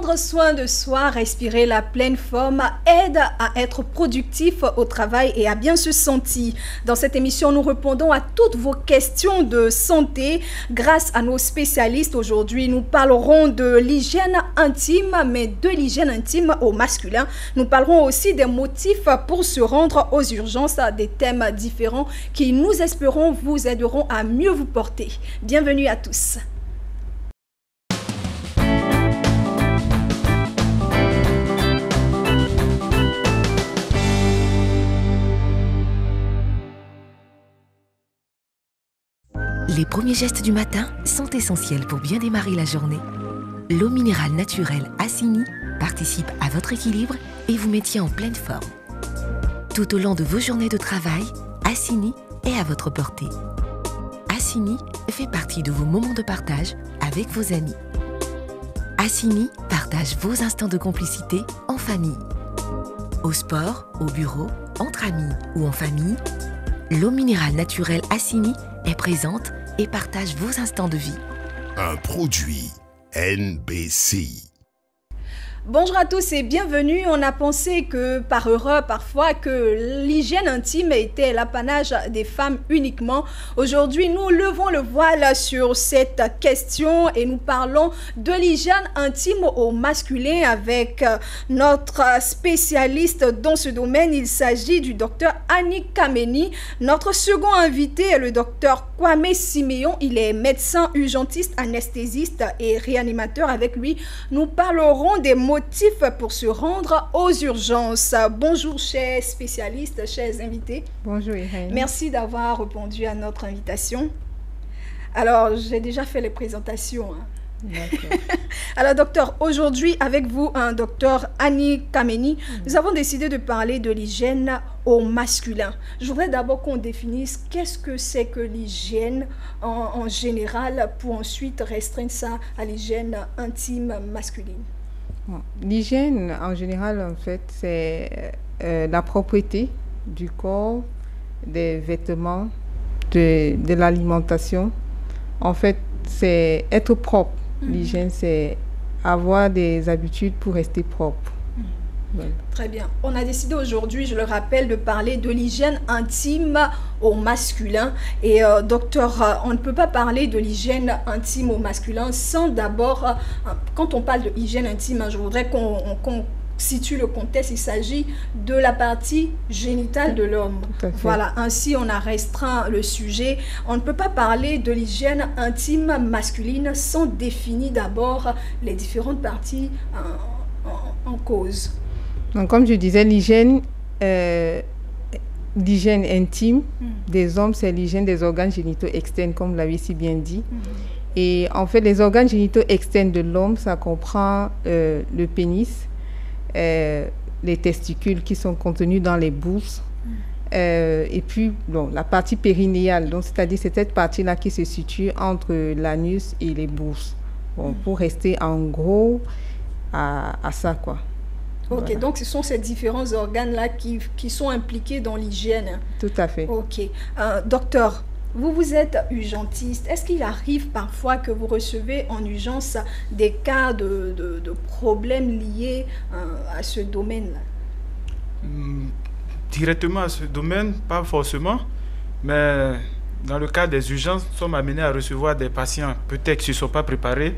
Prendre soin de soi, respirer la pleine forme aide à être productif au travail et à bien se sentir. Dans cette émission, nous répondons à toutes vos questions de santé grâce à nos spécialistes. Aujourd'hui, nous parlerons de l'hygiène intime, mais de l'hygiène intime au masculin. Nous parlerons aussi des motifs pour se rendre aux urgences, des thèmes différents qui, nous espérons, vous aideront à mieux vous porter. Bienvenue à tous. Les premiers gestes du matin sont essentiels pour bien démarrer la journée. L'eau minérale naturelle Assini participe à votre équilibre et vous maintient en pleine forme. Tout au long de vos journées de travail, Assini est à votre portée. Assini fait partie de vos moments de partage avec vos amis. Assini partage vos instants de complicité en famille. Au sport, au bureau, entre amis ou en famille, l'eau minérale naturelle Assini est présente et partage vos instants de vie. Un produit NBC. Bonjour à tous et bienvenue. On a pensé que par erreur parfois que l'hygiène intime était l'apanage des femmes uniquement. Aujourd'hui, nous levons le voile sur cette question et nous parlons de l'hygiène intime au masculin avec notre spécialiste dans ce domaine. Il s'agit du docteur Annick Kameni. Notre second invité est le docteur Kwame Siméon. Il est médecin urgentiste, anesthésiste et réanimateur. Avec lui, nous parlerons des motifs pour se rendre aux urgences. Bonjour chers spécialistes, chers invités. Bonjour Irène. Merci d'avoir répondu à notre invitation. Alors, j'ai déjà fait les présentations. D'accord. Alors docteur, aujourd'hui avec vous, docteur Annick Kameni, nous avons décidé de parler de l'hygiène au masculin. Je voudrais d'abord qu'on définisse qu'est-ce que c'est que l'hygiène en général pour ensuite restreindre ça à l'hygiène intime masculine. Bon, l'hygiène, en général, en fait, c'est la propreté du corps, des vêtements, de l'alimentation. En fait, c'est être propre. L'hygiène, c'est avoir des habitudes pour rester propre. Voilà. Très bien. On a décidé aujourd'hui, je le rappelle, de parler de l'hygiène intime au masculin. Et docteur, on ne peut pas parler de l'hygiène intime au masculin sans d'abord, quand on parle de hygiène intime, je voudrais qu'on situe le contexte. Il s'agit de la partie génitale de l'homme. Voilà, ainsi on a restreint le sujet. On ne peut pas parler de l'hygiène intime masculine sans définir d'abord les différentes parties en cause. Donc, comme je disais, l'hygiène intime des hommes, c'est l'hygiène des organes génitaux externes, comme vous l'avez si bien dit. Et en fait, les organes génitaux externes de l'homme, ça comprend le pénis, les testicules qui sont contenus dans les bourses, et puis bon, la partie périnéale, donc c'est-à-dire c'est cette partie-là qui se situe entre l'anus et les bourses. Bon, pour rester en gros à ça, quoi. Ok, Voilà. donc ce sont ces différents organes-là qui sont impliqués dans l'hygiène. Tout à fait. Ok. Docteur, vous êtes urgentiste. Est-ce qu'il arrive parfois que vous recevez en urgence des cas de problèmes liés à ce domaine-là? Directement à ce domaine, pas forcément, mais dans le cas des urgences, nous sommes amenés à recevoir des patients peut-être qui ne se sont pas préparés,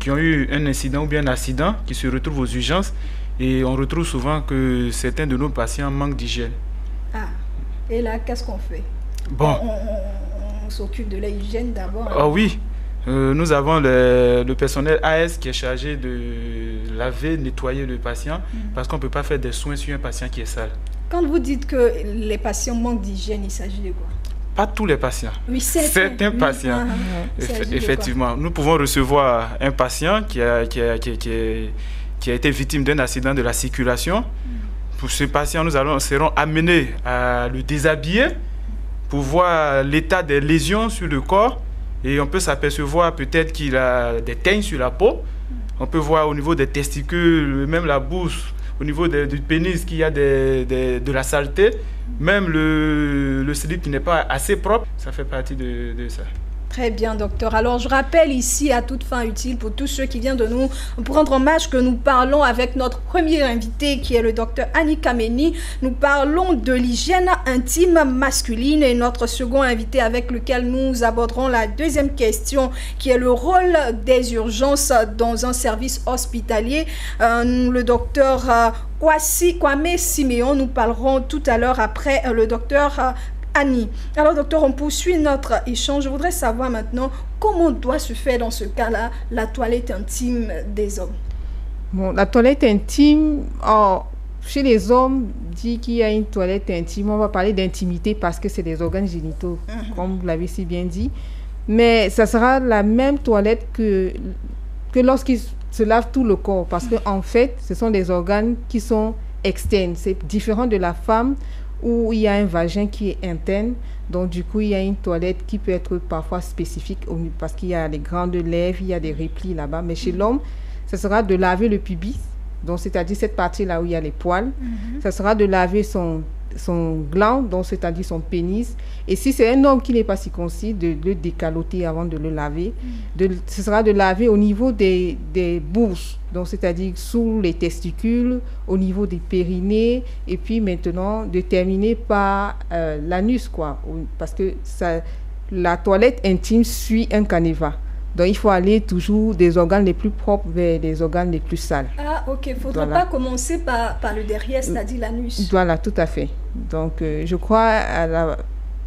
qui ont eu un incident ou bien un accident, qui se retrouvent aux urgences. Et on retrouve souvent que certains de nos patients manquent d'hygiène. Ah, et là, qu'est-ce qu'on fait? Bon. On s'occupe de l'hygiène d'abord. Ah oui, nous avons le personnel AS qui est chargé de laver, nettoyer le patient, parce qu'on ne peut pas faire des soins sur un patient qui est sale. Quand vous dites que les patients manquent d'hygiène, il s'agit de quoi? Pas tous les patients. Oui, certains patients. Effectivement, nous pouvons recevoir un patient qui a été victime d'un accident de la circulation. Pour ce patient, nous serons amenés à le déshabiller pour voir l'état des lésions sur le corps. Et on peut s'apercevoir peut-être qu'il a des teignes sur la peau. On peut voir au niveau des testicules, même la bouche, au niveau du pénis qu'il y a de la saleté. Même le slip qui n'est pas assez propre, ça fait partie de ça. Très bien, docteur. Alors, je rappelle ici, à toute fin utile, pour tous ceux qui viennent de nous prendre en marche, que nous parlons avec notre premier invité, qui est le docteur Annie Kameni. Nous parlons de l'hygiène intime masculine, et notre second invité avec lequel nous aborderons la deuxième question, qui est le rôle des urgences dans un service hospitalier. Le docteur Kwame Siméon, nous parlerons tout à l'heure après le docteur Annie. Alors docteur, on poursuit notre échange. Je voudrais savoir maintenant comment doit se faire dans ce cas-là la toilette intime des hommes. Bon, la toilette intime, chez les hommes, dit qu'il y a une toilette intime. On va parler d'intimité parce que c'est des organes génitaux, comme vous l'avez si bien dit. Mais ça sera la même toilette que lorsqu'ils se lavent tout le corps, parce qu'en fait, ce sont des organes qui sont externes. C'est différent de la femme où il y a un vagin qui est interne. Donc, du coup, il y a une toilette qui peut être parfois spécifique parce qu'il y a des grandes lèvres, il y a des replis là-bas. Mais chez l'homme, ce sera de laver le pubis, donc c'est-à-dire cette partie-là où il y a les poils. Ça sera de laver son gland, donc c'est-à-dire son pénis. Et si c'est un homme qui n'est pas circoncis, de le décaloter avant de le laver. Ce sera de laver au niveau des bourses, donc c'est-à-dire sous les testicules, au niveau des périnées, et puis maintenant de terminer par l'anus, quoi. Parce que la toilette intime suit un canevas. Donc, il faut aller toujours des organes les plus propres vers des organes les plus sales. Ah, ok. Il ne faudrait pas commencer par le derrière, c'est-à-dire l'anus. Voilà, tout à fait. Donc, je crois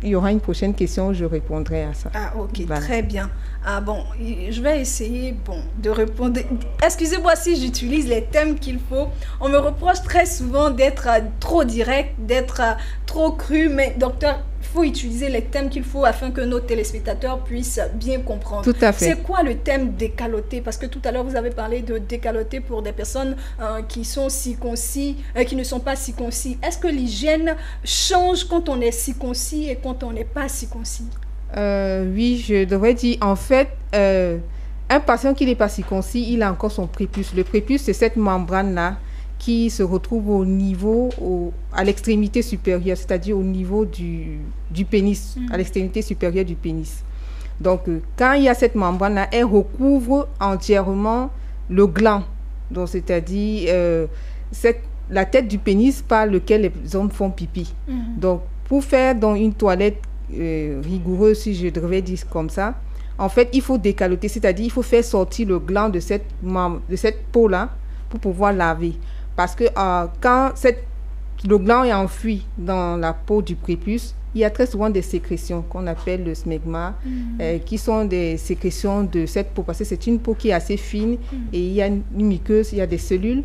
il y aura une prochaine question, je répondrai à ça. Ah, ok. Voilà. Très bien. Ah, bon, je vais essayer de répondre. Excusez-moi si j'utilise les thèmes qu'il faut. On me reproche très souvent d'être trop direct, d'être trop cru, mais docteur, il faut utiliser les thèmes qu'il faut afin que nos téléspectateurs puissent bien comprendre. Tout à fait. C'est quoi le thème décaloté? Parce que tout à l'heure, vous avez parlé de décaloté pour des personnes qui sont circoncis, qui ne sont pas circoncis. Est-ce que l'hygiène change quand on est circoncis et quand on n'est pas circoncis? Oui, je devrais dire, en fait, un patient qui n'est pas circoncis, il a encore son prépuce. Le prépuce, c'est cette membrane-là qui se retrouve au niveau, à l'extrémité supérieure, c'est-à-dire au niveau du pénis, à l'extrémité supérieure du pénis. Donc, quand il y a cette membrane-là, elle recouvre entièrement le gland. Donc, c'est-à-dire la tête du pénis par lequel les hommes font pipi. Donc, pour faire dans une toilette rigoureuse, si je devrais dire comme ça, en fait, il faut décaloter, c'est-à-dire il faut faire sortir le gland de cette peau-là pour pouvoir laver. Parce que quand le gland est enfoui dans la peau du prépuce, il y a très souvent des sécrétions qu'on appelle le smegma, qui sont des sécrétions de cette peau, parce que c'est une peau qui est assez fine et il y a une muqueuse, il y a des cellules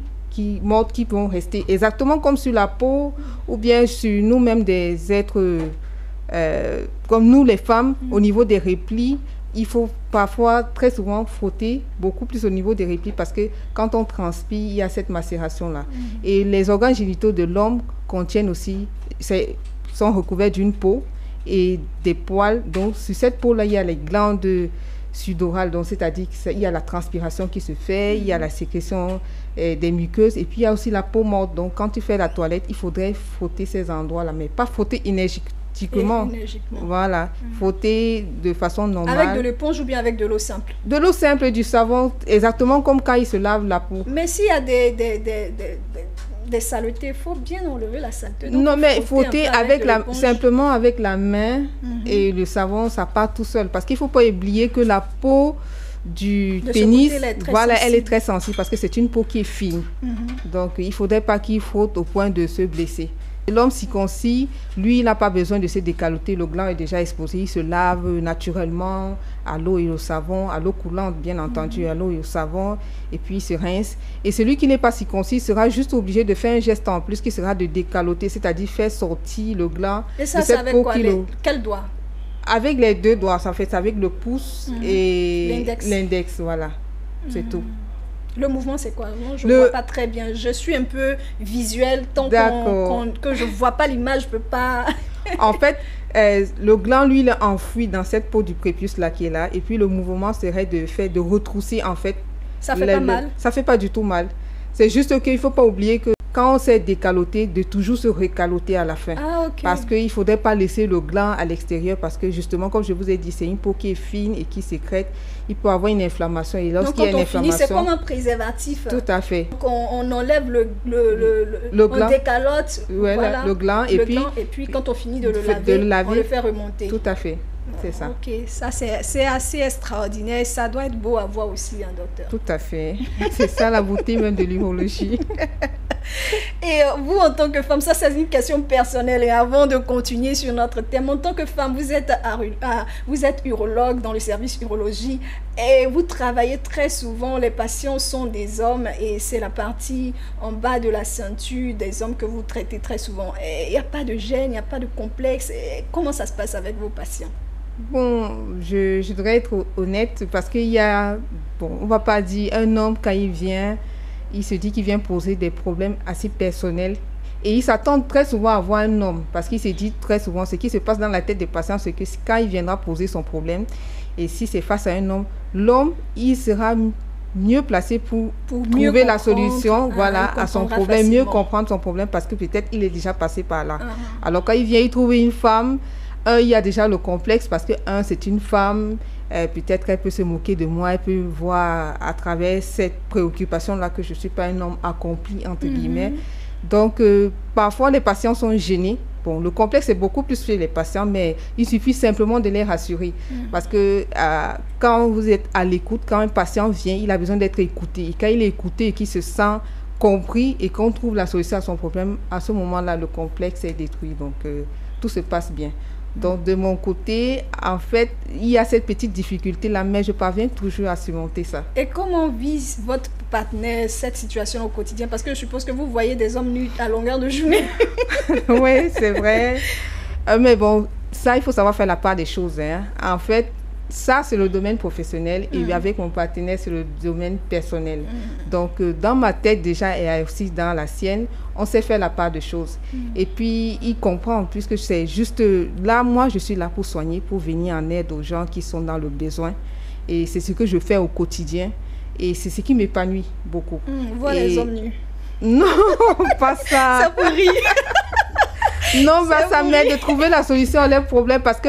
mortes qui vont rester exactement comme sur la peau ou bien sur nous-mêmes des êtres comme nous les femmes, au niveau des replis. Il faut parfois, très souvent, frotter beaucoup plus au niveau des replis parce que quand on transpire, il y a cette macération-là. Et les organes génitaux de l'homme contiennent aussi, sont recouverts d'une peau et des poils. Donc, sur cette peau-là, il y a les glandes sudorales, donc c'est-à-dire qu'il y a la transpiration qui se fait, il y a la sécrétion des muqueuses et puis il y a aussi la peau morte. Donc, quand tu fais la toilette, il faudrait frotter ces endroits-là, mais pas frotter énergiquement. Voilà, frotter de façon normale. Avec de l'éponge ou bien avec de l'eau simple? De l'eau simple, du savon, exactement comme quand il se lave la peau. Mais s'il y a des saletés, il faut bien enlever la saleté. Donc, non, mais frotter simplement avec la main et le savon, ça part tout seul. Parce qu'il ne faut pas oublier que la peau du pénis, elle est très sensible parce que c'est une peau qui est fine. Donc, il ne faudrait pas qu'il frotte au point de se blesser. L'homme circoncis, lui, il n'a pas besoin de se décaloter, le gland est déjà exposé, il se lave naturellement à l'eau et au savon, à l'eau coulante bien entendu, à l'eau et au savon, et puis il se rince. Et celui qui n'est pas circoncis sera juste obligé de faire un geste en plus qui sera de décaloter, c'est-à-dire faire sortir le gland. Et ça, c'est avec quoi? Quel doigt? Avec les deux doigts, ça fait avec le pouce et l'index, voilà, c'est tout. Le mouvement, c'est quoi? Moi, je ne vois pas très bien. Je suis un peu visuelle. Tant que je ne vois pas l'image, je ne peux pas... En fait, le gland, lui, il est enfoui dans cette peau du prépuce là qui est là. Et puis, le mouvement serait de retrousser, en fait. Ça ne fait pas mal? Ça ne fait pas du tout mal. C'est juste qu'il ne faut pas oublier que quand on s'est décaloté, de toujours se recaloter à la fin. Parce qu'il ne faudrait pas laisser le gland à l'extérieur parce que justement, comme je vous ai dit, c'est une peau qui est fine et qui sécrète. Il peut avoir une inflammation. Et lorsqu'il y a une inflammation... c'est comme un préservatif. Tout à fait. Donc on enlève le gland. On décalote le gland. Et puis quand on finit de le laver, on le fait remonter. Tout à fait. C'est ça. Ok, ça c'est assez extraordinaire. Ça doit être beau à voir aussi, hein, docteur. Tout à fait. C'est ça la beauté même de l'urologie. Et vous, en tant que femme, ça c'est une question personnelle. Et avant de continuer sur notre thème, en tant que femme, vous êtes urologue dans le service urologie et vous travaillez très souvent. Les patients sont des hommes et c'est la partie en bas de la ceinture des hommes que vous traitez très souvent. Il n'y a pas de gêne, il n'y a pas de complexe. Et comment ça se passe avec vos patients? Bon, je devrais être honnête parce qu'il y a, on ne va pas dire un homme quand il vient, il se dit qu'il vient poser des problèmes assez personnels et il s'attend très souvent à voir un homme parce qu'il se dit très souvent ce qui se passe dans la tête des patients, c'est que quand il viendra poser son problème et si c'est face à un homme, l'homme, il sera mieux placé pour trouver la solution à son problème, facilement. Mieux comprendre son problème parce que peut-être il est déjà passé par là. Alors quand il vient, il trouve une femme, il y a déjà le complexe parce que, c'est une femme, peut-être qu'elle peut se moquer de moi, elle peut voir à travers cette préoccupation-là que je ne suis pas un homme accompli, entre guillemets. Donc, parfois, les patients sont gênés. Bon, le complexe est beaucoup plus chez les patients, mais il suffit simplement de les rassurer. Parce que quand vous êtes à l'écoute, quand un patient vient, il a besoin d'être écouté. Et quand il est écouté et qu'il se sent compris et qu'on trouve la solution à son problème, à ce moment-là, le complexe est détruit. Donc, tout se passe bien. Donc, de mon côté, en fait, il y a cette petite difficulté-là, mais je parviens toujours à surmonter ça. Et comment vit votre partenaire cette situation au quotidien? Parce que je suppose que vous voyez des hommes nus à longueur de journée. Oui, c'est vrai. Mais bon, ça, il faut savoir faire la part des choses. Hein. En fait, ça, c'est le domaine professionnel et avec mon partenaire, c'est le domaine personnel. Donc, dans ma tête déjà et aussi dans la sienne, on sait faire la part des choses. Et puis, il comprend puisque c'est juste là, moi, je suis là pour soigner, pour venir en aide aux gens qui sont dans le besoin. Et c'est ce que je fais au quotidien. Et c'est ce qui m'épanouit beaucoup. Voir les hommes nus. Non, pas ça. Ça pourrit. Non, ça m'aide de trouver la solution à leurs problèmes parce que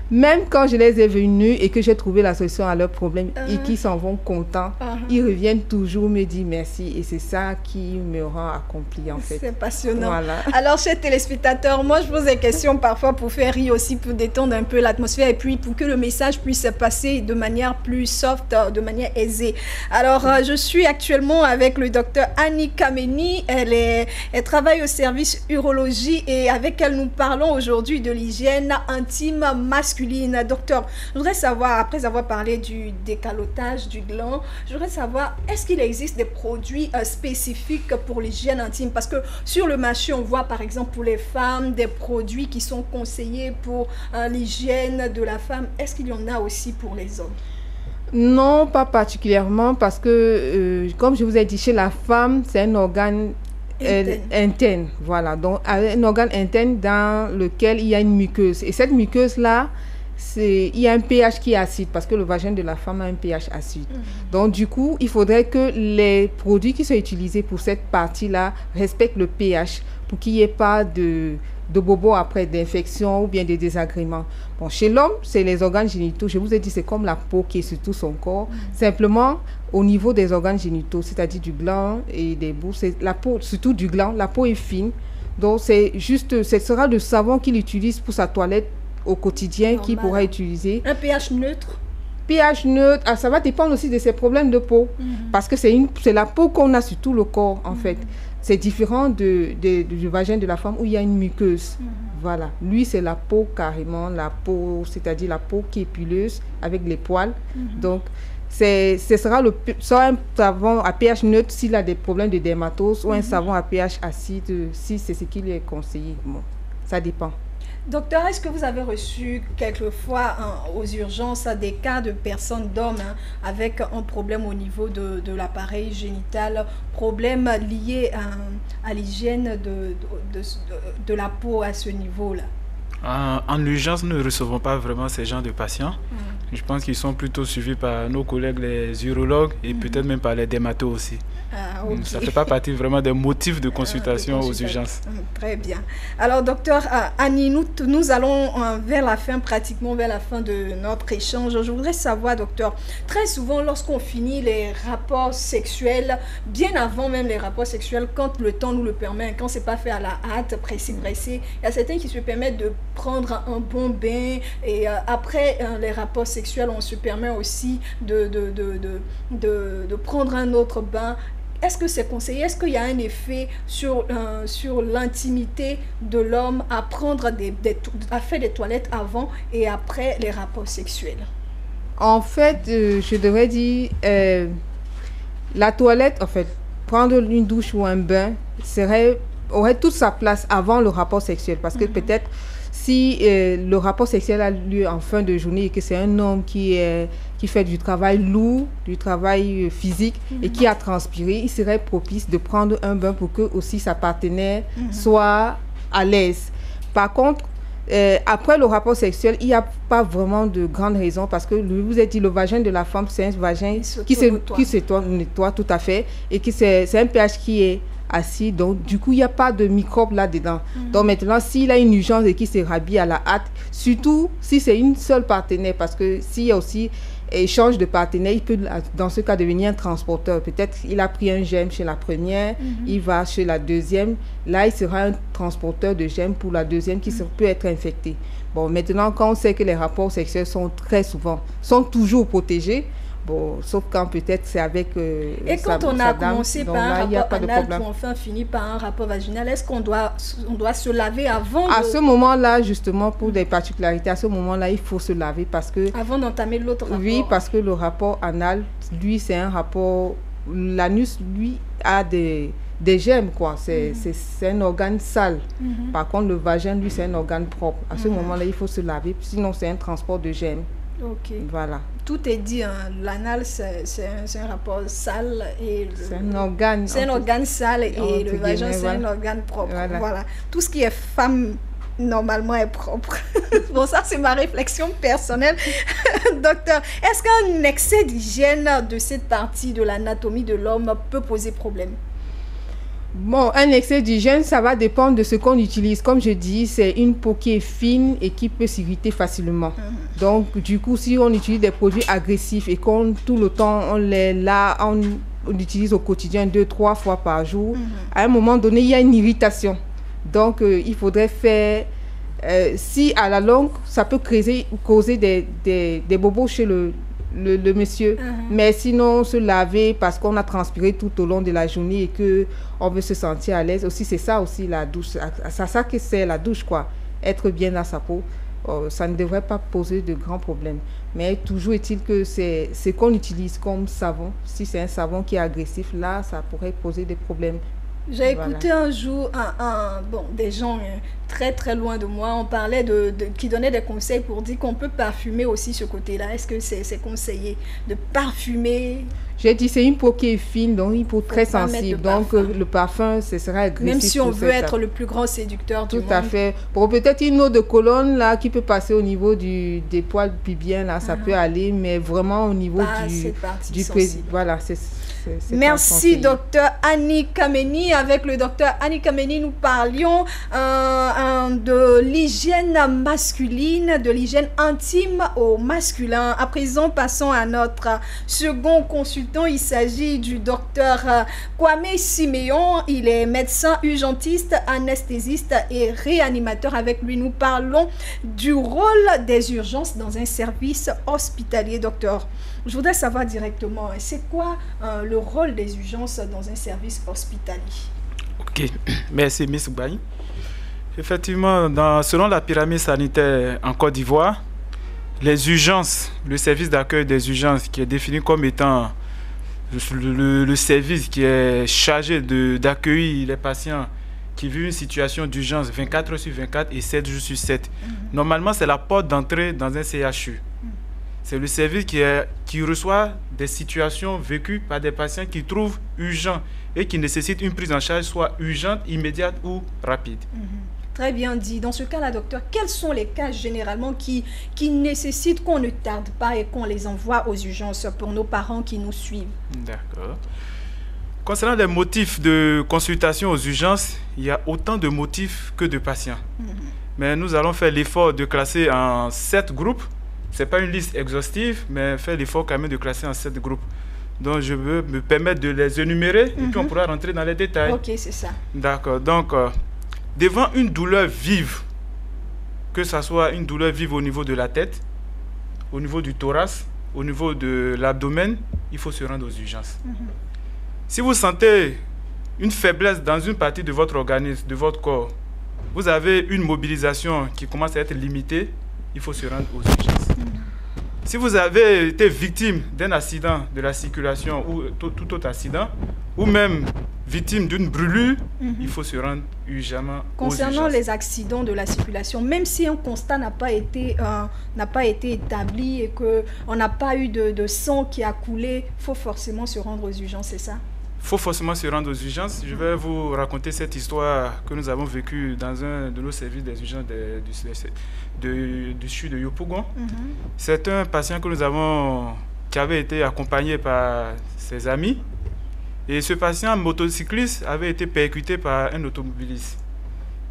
même quand je les ai venus et que j'ai trouvé la solution à leurs problèmes et qu'ils s'en vont contents, ils reviennent toujours me dire merci et c'est ça qui me rend accompli en fait. C'est passionnant. Voilà. Alors, chers téléspectateurs, moi je pose des questions parfois pour faire rire aussi, pour détendre un peu l'atmosphère et puis pour que le message puisse passer de manière plus soft, de manière aisée. Alors, je suis actuellement avec le docteur Annie Kameni. Elle travaille au service urologie et avec elle nous parlons aujourd'hui de l'hygiène intime masculine. Docteur, je voudrais savoir, après avoir parlé du décalotage du gland, je voudrais savoir, est-ce qu'il existe des produits spécifiques pour l'hygiène intime? Parce que sur le marché, on voit par exemple pour les femmes des produits qui sont conseillés pour l'hygiène de la femme. Est-ce qu'il y en a aussi pour les hommes? Non, pas particulièrement parce que, comme je vous ai dit, chez la femme, c'est un organe interne, voilà. Donc, un organe interne dans lequel il y a une muqueuse. Et cette muqueuse-là, il y a un pH qui est acide parce que le vagin de la femme a un pH acide. Donc, du coup, il faudrait que les produits qui sont utilisés pour cette partie-là respectent le pH pour qu'il n'y ait pas de bobos après, d'infection ou bien de désagréments. Bon, chez l'homme, c'est les organes génitaux. Je vous ai dit, c'est comme la peau qui est sur tout son corps. Simplement, au niveau des organes génitaux, c'est-à-dire du gland et des bouts, c'est la peau, surtout du gland, la peau est fine. Donc, c'est juste, ce sera le savon qu'il utilise pour sa toilette au quotidien qu'il pourra utiliser. Un pH neutre? pH neutre, ça va dépendre aussi de ses problèmes de peau. Parce que c'est la peau qu'on a sur tout le corps, en fait. C'est différent du vagin de la femme où il y a une muqueuse. Voilà. Lui, c'est la peau carrément, la peau, c'est-à-dire la peau qui est pileuse avec les poils. Donc, ce sera soit un savon à pH neutre s'il a des problèmes de dermatose ou un savon à pH acide si c'est ce qui lui est conseillé. Bon, ça dépend. Docteur, est-ce que vous avez reçu quelquefois aux urgences des cas de personnes, d'hommes, avec un problème au niveau de l'appareil génital, problème lié à l'hygiène de la peau à ce niveau-là? En urgence, nous ne recevons pas vraiment ces gens de patients. Je pense qu'ils sont plutôt suivis par nos collègues les urologues et peut-être même par les dermatos aussi. Okay. Ça ne fait pas partie vraiment des motifs de consultation aux urgences. Très bien. Alors, docteur Annie, nous allons vers la fin, pratiquement vers la fin de notre échange. Je voudrais savoir, docteur, très souvent, lorsqu'on finit les rapports sexuels, bien avant même les rapports sexuels, quand le temps nous le permet, quand ce n'est pas fait à la hâte, pressé, il y a certains qui se permettent de prendre un bon bain et après les rapports sexuels, on se permet aussi de prendre un autre bain. Est-ce que c'est conseillé? Est-ce qu'il y a un effet sur l'intimité de l'homme à faire des toilettes avant et après les rapports sexuels? En fait, je devrais dire, la toilette, en fait, prendre une douche ou un bain aurait toute sa place avant le rapport sexuel. Parce que peut-être, si le rapport sexuel a lieu en fin de journée et que c'est un homme qui fait du travail lourd, du travail physique et qui a transpiré, il serait propice de prendre un bain pour que aussi sa partenaire soit à l'aise. Par contre, après le rapport sexuel, il n'y a pas vraiment de grande raison parce que je vous ai dit, le vagin de la femme, c'est un vagin qui se nettoie tout à fait et que c'est un pH qui est assis, donc du coup il n'y a pas de microbes là-dedans. Donc maintenant, s'il a une urgence et qu'il se rhabille à la hâte, surtout si c'est une seule partenaire, parce que s'il y a aussi échange de partenaires, il peut dans ce cas devenir un transporteur. Peut-être il a pris un germe chez la première, il va chez la deuxième, là il sera un transporteur de germes pour la deuxième qui peut être infectée. Bon, maintenant quand on sait que les rapports sexuels sont toujours protégés, bon, sauf quand peut-être c'est avec et quand on a commencé par un rapport anal pour enfin finir par un rapport vaginal, est-ce qu'on doit se laver avant À ce moment-là, justement, pour des particularités, à ce moment-là, il faut se laver parce que... Avant d'entamer l'autre rapport. Oui, parce que le rapport anal, lui, c'est un rapport... L'anus, lui, a des germes, quoi. C'est un organe sale. Par contre, le vagin, lui, c'est un organe propre. À ce moment-là, il faut se laver, sinon c'est un transport de germes. Ok. Voilà. Tout est dit, hein. L'anal c'est un rapport sale et c'est un organe. C'est un organe sale et le vagin c'est un organe propre. Voilà. Tout ce qui est femme normalement est propre. Bon, ça c'est ma réflexion personnelle. Docteur, est-ce qu'un excès d'hygiène de cette partie de l'anatomie de l'homme peut poser problème? Bon, un excès d'hygiène, ça va dépendre de ce qu'on utilise. Comme je dis, c'est une peau qui est fine et qui peut s'irriter facilement. Donc, du coup, si on utilise des produits agressifs et qu'on tout le temps, on utilise au quotidien 2-3 fois par jour, à un moment donné, il y a une irritation. Donc, il faudrait faire... si à la longue, ça peut causer des bobos chez le monsieur, mais sinon se laver parce qu'on a transpiré tout au long de la journée et que on veut se sentir à l'aise aussi, c'est ça aussi la douche, ça que c'est la douche, quoi, être bien dans sa peau, ça ne devrait pas poser de grands problèmes. Mais toujours est-il que c'est ce qu'on utilise comme savon, si c'est un savon qui est agressif, là ça pourrait poser des problèmes. J'ai écouté un jour des gens très très loin de moi, on parlait qui donnaient des conseils pour dire qu'on peut parfumer aussi ce côté-là. Est-ce que c'est conseillé de parfumer? J'ai dit c'est une peau qui est fine, donc une peau très sensible. Donc le parfum, ce sera agressif. Même si on veut être le plus grand séducteur du monde. Tout à fait. Pour peut-être une eau de Cologne là qui peut passer au niveau des poils pubiens là, ça peut aller, mais vraiment au niveau du voilà, c'est merci docteur Annie Kameni. Avec le docteur Annie Kameni, nous parlions de l'hygiène masculine, de l'hygiène intime au masculin. À présent, passons à notre second consultant. Il s'agit du docteur Kwame Siméon. Il est médecin urgentiste, anesthésiste et réanimateur. Avec lui, nous parlons du rôle des urgences dans un service hospitalier. Docteur, je voudrais savoir directement, c'est quoi le rôle des urgences dans un service hospitalier? Ok, merci Miss Baye. Effectivement, selon la pyramide sanitaire en Côte d'Ivoire, les urgences, le service d'accueil des urgences qui est défini comme étant le service qui est chargé d'accueillir les patients qui vivent une situation d'urgence 24 heures sur 24 et 7 jours sur 7. Normalement, c'est la porte d'entrée dans un CHU. C'est le service qui reçoit des situations vécues par des patients qui trouvent urgents et qui nécessitent une prise en charge soit urgente, immédiate ou rapide. Très bien dit. Dans ce cas-là, docteur, quels sont les cas généralement qui nécessitent qu'on ne tarde pas et qu'on les envoie aux urgences pour nos parents qui nous suivent? D'accord. Concernant les motifs de consultation aux urgences, il y a autant de motifs que de patients. Mais nous allons faire l'effort de classer en 7 groupes. Ce n'est pas une liste exhaustive, mais faire l'effort quand même de classer en 7 groupes. Donc, je veux me permettre de les énumérer et puis on pourra rentrer dans les détails. Ok, c'est ça. D'accord. Donc, devant une douleur vive, que ce soit une douleur vive au niveau de la tête, au niveau du thorax, au niveau de l'abdomen, il faut se rendre aux urgences. Si vous sentez une faiblesse dans une partie de votre organisme, de votre corps, vous avez une mobilisation qui commence à être limitée, il faut se rendre aux urgences. Si vous avez été victime d'un accident de la circulation ou tout autre accident, ou même victime d'une brûlure, il faut se rendre urgemment aux urgences. Concernant les accidents de la circulation, même si un constat n'a pas été établi et qu'on n'a pas eu de sang qui a coulé, il faut forcément se rendre aux urgences, c'est ça? Il faut forcément se rendre aux urgences. Je vais vous raconter cette histoire que nous avons vécue dans un de nos services des urgences du sud de Yopougon. C'est un patient que qui avait été accompagné par ses amis. Et ce patient motocycliste avait été percuté par un automobiliste.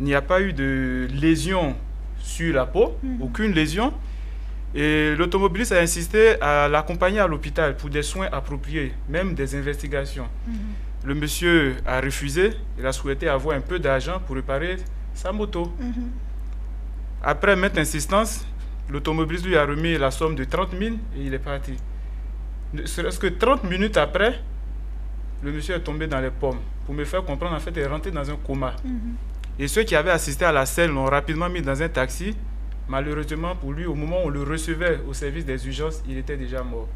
Il n'y a pas eu de lésion sur la peau, aucune lésion. Et l'automobiliste a insisté à l'accompagner à l'hôpital pour des soins appropriés, même des investigations. Le monsieur a refusé, il a souhaité avoir un peu d'argent pour réparer sa moto. Après maintes insistances, l'automobiliste lui a remis la somme de 30 000 et il est parti. Ne serait-ce que 30 minutes après, le monsieur est tombé dans les pommes. Pour me faire comprendre, en fait, il est rentré dans un coma. Et ceux qui avaient assisté à la scène l'ont rapidement mis dans un taxi. Malheureusement pour lui, au moment où on le recevait au service des urgences, il était déjà mort.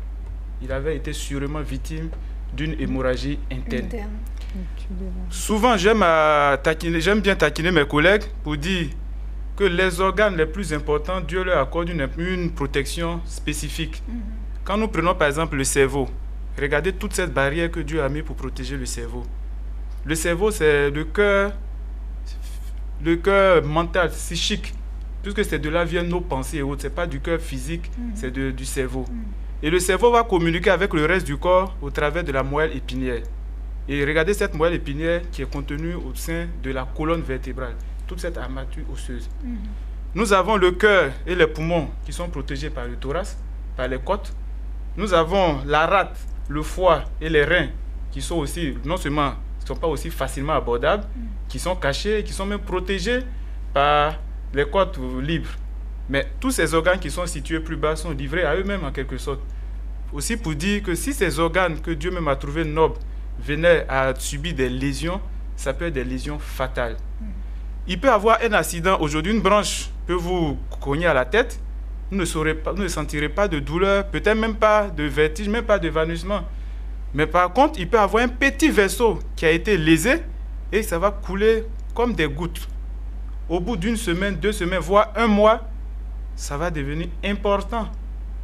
Il avait été sûrement victime d'une hémorragie interne. Souvent, j'aime bien taquiner mes collègues pour dire que les organes les plus importants, Dieu leur accorde une protection spécifique. Quand nous prenons par exemple le cerveau, regardez toute cette barrière que Dieu a mis pour protéger le cerveau. Le cerveau, c'est le cœur mental, psychique. Puisque c'est de là viennent nos pensées et autres, ce n'est pas du cœur physique, c'est du cerveau. Et le cerveau va communiquer avec le reste du corps au travers de la moelle épinière. Et regardez cette moelle épinière qui est contenue au sein de la colonne vertébrale, toute cette armature osseuse. Nous avons le cœur et les poumons qui sont protégés par le thorax, par les côtes. Nous avons la rate, le foie et les reins qui sont aussi, non seulement, ne sont pas aussi facilement abordables, qui sont cachés et qui sont même protégés par les côtes libres. Mais tous ces organes qui sont situés plus bas sont livrés à eux-mêmes en quelque sorte. Aussi pour dire que si ces organes que Dieu même a trouvés nobles venaient à subir des lésions, ça peut être des lésions fatales. Il peut avoir un accident aujourd'hui, une branche peut vous cogner à la tête, vous ne sentirez pas de douleur, peut-être même pas de vertige, même pas d'évanouissement. Mais par contre, il peut avoir un petit vaisseau qui a été lésé et ça va couler comme des gouttes. Au bout d'une semaine, 2 semaines, voire 1 mois, ça va devenir important.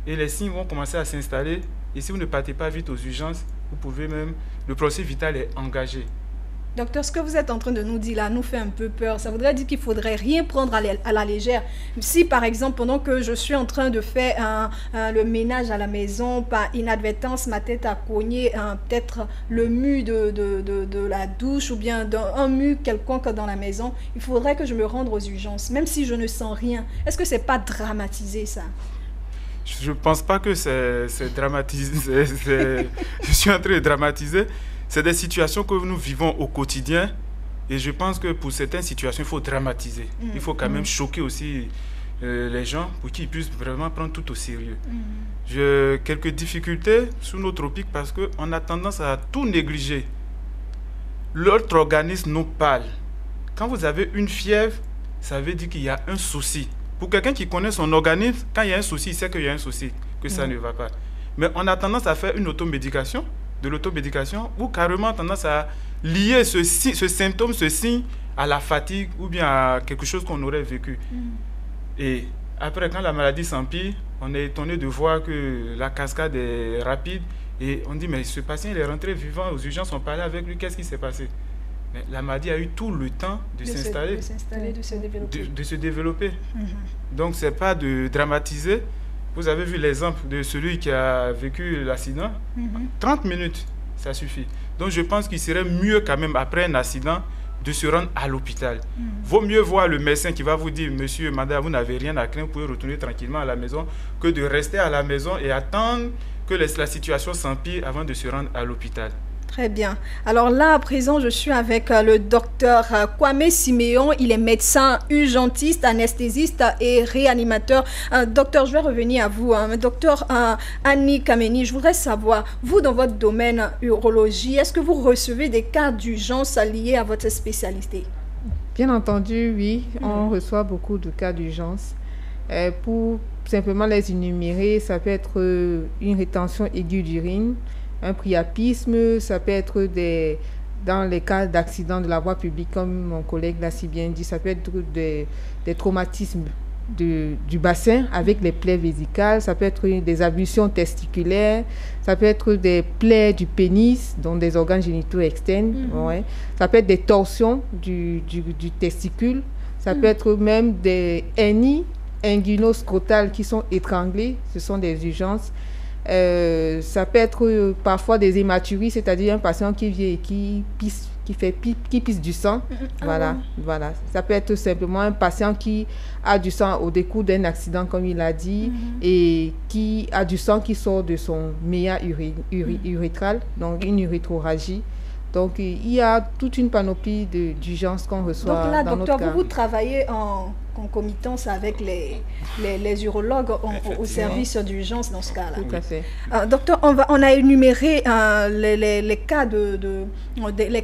Et les signes vont commencer à s'installer. Et si vous ne partez pas vite aux urgences, vous pouvez même, le procès vital est engagé. Docteur, ce que vous êtes en train de nous dire là nous fait un peu peur. Ça voudrait dire qu'il ne faudrait rien prendre à la légère. Si par exemple, pendant que je suis en train de faire le ménage à la maison, par inadvertance, ma tête a cogné peut-être le mur de la douche ou bien un mur quelconque dans la maison, il faudrait que je me rende aux urgences, même si je ne sens rien. Est-ce que ce n'est pas dramatisé ça? Je ne pense pas que c'est dramatisé. Je suis en train de dramatiser. C'est des situations que nous vivons au quotidien et je pense que pour certaines situations, il faut dramatiser. Il faut quand même choquer aussi les gens pour qu'ils puissent vraiment prendre tout au sérieux. J'ai quelques difficultés sous nos tropiques parce qu'on a tendance à tout négliger. L'autre organisme nous parle. Quand vous avez une fièvre, ça veut dire qu'il y a un souci. Pour quelqu'un qui connaît son organisme, quand il y a un souci, il sait qu'il y a un souci, que ça ne va pas. Mais on a tendance à faire une automédication, de l'automédication, ou carrément tendance à lier ce symptôme, ce signe, à la fatigue ou bien à quelque chose qu'on aurait vécu. Et après, quand la maladie s'empire, on est étonné de voir que la cascade est rapide et on dit, mais ce patient il est rentré vivant aux urgences, on parlait avec lui, qu'est-ce qui s'est passé? Mais la maladie a eu tout le temps de s'installer, de se développer. Donc, ce n'est pas de dramatiser. Vous avez vu l'exemple de celui qui a vécu l'accident. 30 minutes, ça suffit. Donc je pense qu'il serait mieux quand même, après un accident, de se rendre à l'hôpital. Vaut mieux voir le médecin qui va vous dire, monsieur, madame, vous n'avez rien à craindre, vous pouvez retourner tranquillement à la maison, que de rester à la maison et attendre que la situation s'empire avant de se rendre à l'hôpital. Très bien. Alors là, à présent, je suis avec le docteur Kwame Siméon. Il est médecin urgentiste, anesthésiste et réanimateur. Docteur, je vais revenir à vous. Docteur Annie Kameni, je voudrais savoir, vous, dans votre domaine urologie, est-ce que vous recevez des cas d'urgence liés à votre spécialité? Bien entendu, oui. On reçoit beaucoup de cas d'urgence. Pour simplement les énumérer, ça peut être une rétention aiguë d'urine, un priapisme, ça peut être dans les cas d'accident de la voie publique, comme mon collègue l'a si bien dit, ça peut être des traumatismes du bassin avec les plaies vésicales, ça peut être des ablutions testiculaires, ça peut être des plaies du pénis, donc des organes génitaux externes, ouais. Ça peut être des torsions du testicule, ça peut être même des hernies inguinoscrotales qui sont étranglées, ce sont des urgences. Ça peut être parfois des hématuries, c'est-à-dire un patient qui vient et qui pisse du sang. Voilà. Ça peut être simplement un patient qui a du sang au décours d'un accident, comme il a dit, et qui a du sang qui sort de son méa urétral, donc une urétroragie. Donc, il y a toute une panoplie d'urgences qu'on reçoit. Donc là, dans docteur, notre cas. vous travaillez en concomitance avec les urologues au service d'urgence dans ce cas-là. Tout à fait. Docteur, on a énuméré les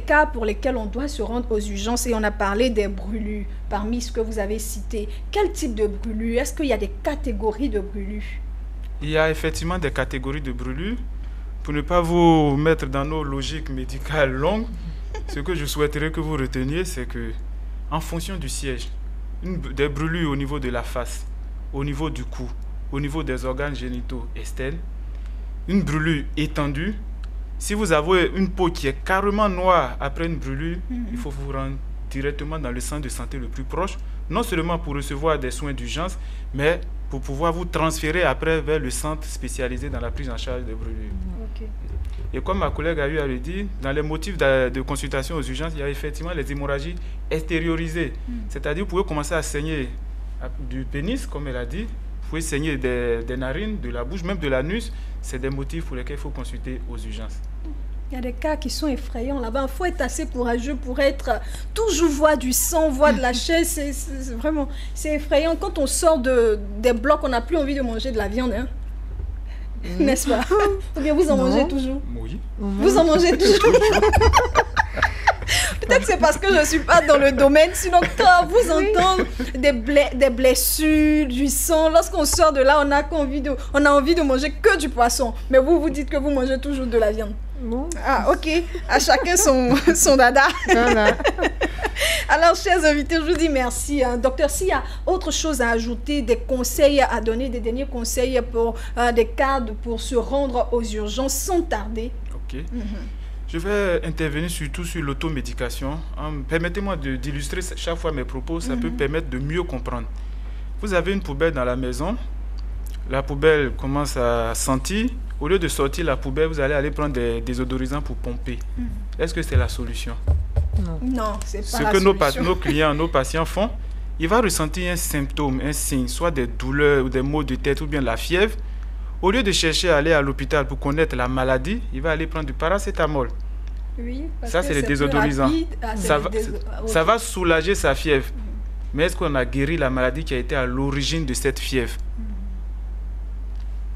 cas pour lesquels on doit se rendre aux urgences et on a parlé des brûlures parmi ce que vous avez cité. Quel type de brûlures? Est-ce qu'il y a des catégories de brûlures? Il y a effectivement des catégories de brûlures. Pour ne pas vous mettre dans nos logiques médicales longues, ce que je souhaiterais que vous reteniez, c'est que, en fonction du siège, des brûlures au niveau de la face, au niveau du cou, au niveau des organes génitaux externes, une brûlure étendue. Si vous avez une peau qui est carrément noire après une brûlure, il faut vous rendre directement dans le centre de santé le plus proche, non seulement pour recevoir des soins d'urgence, mais pour pouvoir vous transférer après vers le centre spécialisé dans la prise en charge des brûlures. Okay. Et comme ma collègue a eu à le dire, dans les motifs de consultation aux urgences, il y a effectivement les hémorragies extériorisées. C'est-à-dire, vous pouvez commencer à saigner du pénis, comme elle a dit, vous pouvez saigner des narines, de la bouche, même de l'anus. C'est des motifs pour lesquels il faut consulter aux urgences. Il y a des cas qui sont effrayants là-bas. Il faut être assez courageux pour être toujours voir du sang, voir de la chair. C'est vraiment, c'est effrayant. Quand on sort des blocs, on n'a plus envie de manger de la viande, hein? N'est-ce pas? Ou bien vous en mangez toujours? Oui. Vous en mangez toujours? Peut-être que c'est parce que je ne suis pas dans le domaine. Sinon, quand vous entendez des blessures, du sang, lorsqu'on sort de là, on a envie de manger que du poisson. Mais vous dites que vous mangez toujours de la viande. Non. Ah, ok. À chacun son dada. Voilà. Alors, chers invités, je vous dis merci. Docteur, s'il y a autre chose à ajouter, des conseils à donner, des derniers conseils pour des cas pour se rendre aux urgences sans tarder. Ok. Je vais intervenir surtout sur l'automédication. Permettez-moi d'illustrer chaque fois mes propos, ça peut permettre de mieux comprendre. Vous avez une poubelle dans la maison, la poubelle commence à sentir. Au lieu de sortir la poubelle, vous allez aller prendre des désodorisants pour pomper. Est-ce que c'est la solution? Non, c'est pas la solution. Ce que nos clients, nos patients font, il va ressentir un symptôme, un signe, soit des douleurs ou des maux de tête ou bien la fièvre. Au lieu de chercher à aller à l'hôpital pour connaître la maladie, il va aller prendre du paracétamol. Oui, ça, c'est le désodorisant. Ça va soulager sa fièvre. Mais est-ce qu'on a guéri la maladie qui a été à l'origine de cette fièvre?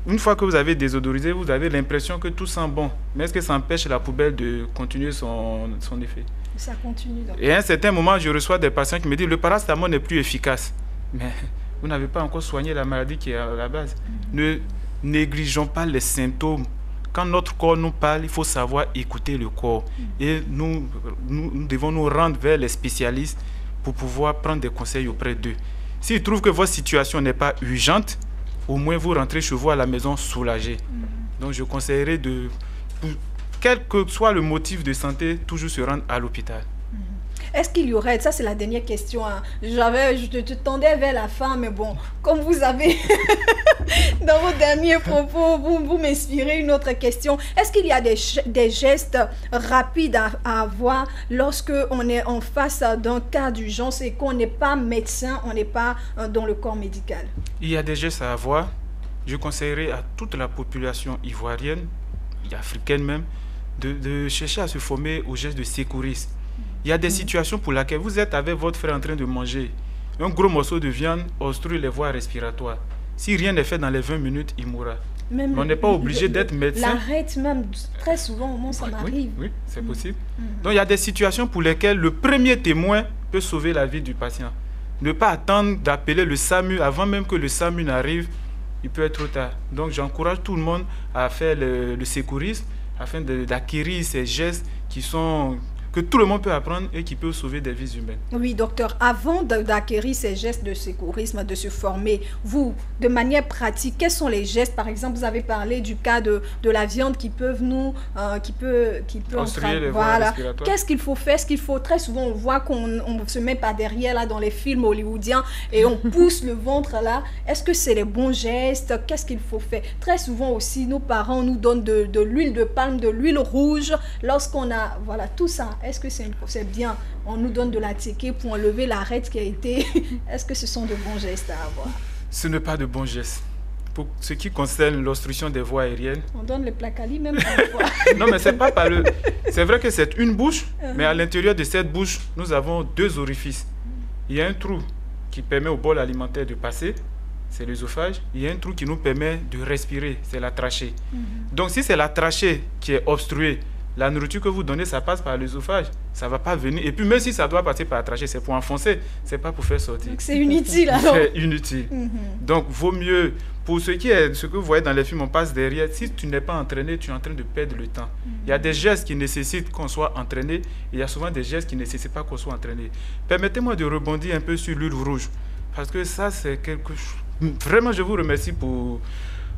Une fois que vous avez désodorisé, vous avez l'impression que tout sent bon. Mais est-ce que ça empêche la poubelle de continuer son effet? Ça continue. Donc. Et à un certain moment, je reçois des patients qui me disent le paracétamol n'est plus efficace. Mais vous n'avez pas encore soigné la maladie qui est à la base. Ne négligeons pas les symptômes. Quand notre corps nous parle, il faut savoir écouter le corps. Et nous devons nous rendre vers les spécialistes pour pouvoir prendre des conseils auprès d'eux. S'ils trouvent que votre situation n'est pas urgente, au moins vous rentrez chez vous à la maison soulagé. Donc je conseillerais quel que soit le motif de santé, toujours se rendre à l'hôpital. est-ce qu'il y aurait, ça c'est la dernière question, hein. Je te tendais vers la fin, mais bon, comme vous avez, dans vos derniers propos, vous m'inspirez une autre question. Est-ce qu'il y a des gestes rapides à avoir lorsque on est en face d'un cas d'urgence et qu'on n'est pas médecin, on n'est pas dans le corps médical? Il y a des gestes à avoir. Je conseillerais à toute la population ivoirienne, et africaine même, de chercher à se former aux gestes de secourisme. Il y a des situations pour lesquelles vous êtes avec votre frère en train de manger. Un gros morceau de viande obstrue les voies respiratoires. Si rien n'est fait dans les 20 minutes, il mourra. Mais on n'est pas obligé d'être médecin. L'arrête même, très souvent, ça m'arrive. Oui, c'est possible. Donc il y a des situations pour lesquelles le premier témoin peut sauver la vie du patient. Ne pas attendre d'appeler le SAMU avant même que le SAMU n'arrive, il peut être trop tard. Donc j'encourage tout le monde à faire le secourisme afin d'acquérir ces gestes que tout le monde peut apprendre et qui peuvent sauver des vies humaines. Oui, docteur, avant d'acquérir ces gestes de secourisme, de se former, vous, de manière pratique, quels sont les gestes? Par exemple, vous avez parlé du cas de la viande qui peut obstruer les voies respiratoires. Qu'est-ce qu'il faut faire? Très souvent, on voit qu'on se met par derrière là dans les films hollywoodiens et on pousse le ventre là. Est-ce que c'est les bons gestes? Qu'est-ce qu'il faut faire? Très souvent aussi, nos parents nous donnent de l'huile de palme, de l'huile rouge lorsqu'on a, voilà, tout ça. Est-ce que c'est bien? On nous donne de la ticket pour enlever l'arête qui a été... Est-ce que ce sont de bons gestes à avoir? Ce n'est pas de bons gestes. Pour ce qui concerne l'obstruction des voies aériennes... On donne le placali même parfois. Non, mais c'est pas par le... C'est vrai que c'est une bouche, mais à l'intérieur de cette bouche, nous avons 2 orifices. Il y a un trou qui permet au bol alimentaire de passer, c'est l'œsophage. Il y a un trou qui nous permet de respirer, c'est la trachée. Donc si c'est la trachée qui est obstruée, la nourriture que vous donnez, ça passe par l'œsophage. Ça ne va pas venir. Et puis même si ça doit passer par la trachée, c'est pour enfoncer. Ce n'est pas pour faire sortir. Donc c'est inutile alors. C'est inutile. Donc vaut mieux, pour ce que vous voyez dans les films, on passe derrière. Si tu n'es pas entraîné, tu es en train de perdre le temps. Il y a des gestes qui nécessitent qu'on soit entraîné. Et il y a souvent des gestes qui ne nécessitent pas qu'on soit entraîné. Permettez-moi de rebondir un peu sur l'huile rouge. Parce que ça, c'est quelque chose... Vraiment, je vous remercie pour...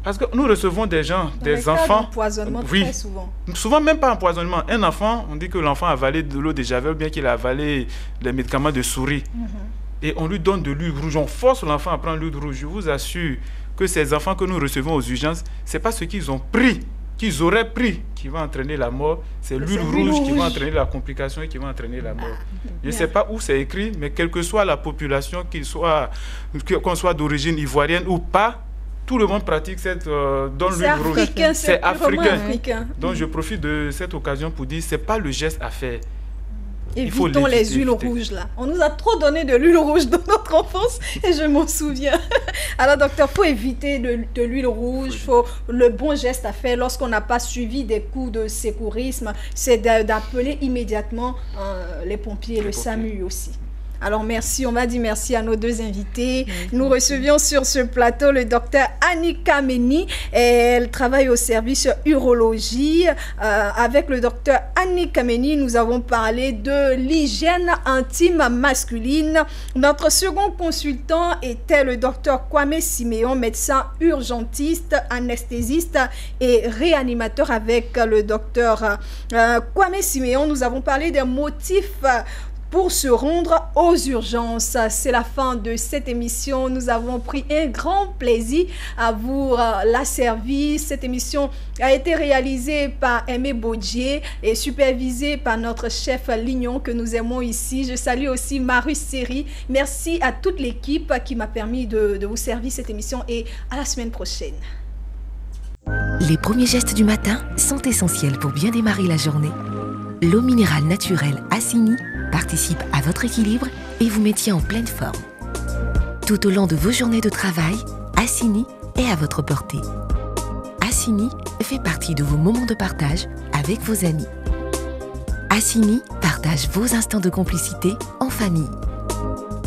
Parce que nous recevons des gens, des enfants... Empoisonnement, oui, très souvent. Souvent, même pas empoisonnement. Un enfant, on dit que l'enfant a avalé de l'eau de javel, bien qu'il a avalé des médicaments de souris. Et on lui donne de l'huile rouge. On force l'enfant à prendre l'huile rouge. Je vous assure que ces enfants que nous recevons aux urgences, ce n'est pas ce qu'ils ont pris, qu'ils auraient pris, qui va entraîner la mort. C'est l'huile rouge qui va entraîner la complication et qui va entraîner la mort. Je ne sais pas où c'est écrit, mais quelle que soit la population, qu'on soit d'origine ivoirienne ou pas, tout le monde pratique dans l'huile rouge. C'est africain. Donc je profite de cette occasion pour dire, ce n'est pas le geste à faire. Évitons les huiles rouges là. On nous a trop donné de l'huile rouge dans notre enfance et je m'en souviens. Alors docteur, il faut éviter de l'huile rouge. Le bon geste à faire lorsqu'on n'a pas suivi des cours de secourisme, c'est d'appeler immédiatement les pompiers, le SAMU aussi. Alors merci, on va dire merci à nos 2 invités. Nous recevions sur ce plateau le docteur Annie Kameni. Elle travaille au service urologie. Avec le docteur Annie Kameni, nous avons parlé de l'hygiène intime masculine. Notre second consultant était le docteur Kwame Siméon, médecin urgentiste, anesthésiste et réanimateur. Avec le docteur Kwame Siméon, nous avons parlé des motifs pour se rendre aux urgences. C'est la fin de cette émission. Nous avons pris un grand plaisir à vous la servir. Cette émission a été réalisée par Aimé Baudier et supervisée par notre chef Lignon que nous aimons ici. Je salue aussi Marius Seri. Merci à toute l'équipe qui m'a permis de vous servir cette émission et à la semaine prochaine. Les premiers gestes du matin sont essentiels pour bien démarrer la journée. L'eau minérale naturelle Assini participe à votre équilibre et vous maintient en pleine forme. Tout au long de vos journées de travail, Assini est à votre portée. Assini fait partie de vos moments de partage avec vos amis. Assini partage vos instants de complicité en famille.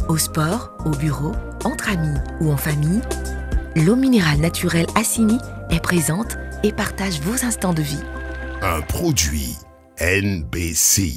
Au sport, au bureau, entre amis ou en famille, l'eau minérale naturelle Assini est présente et partage vos instants de vie. Un produit NBC.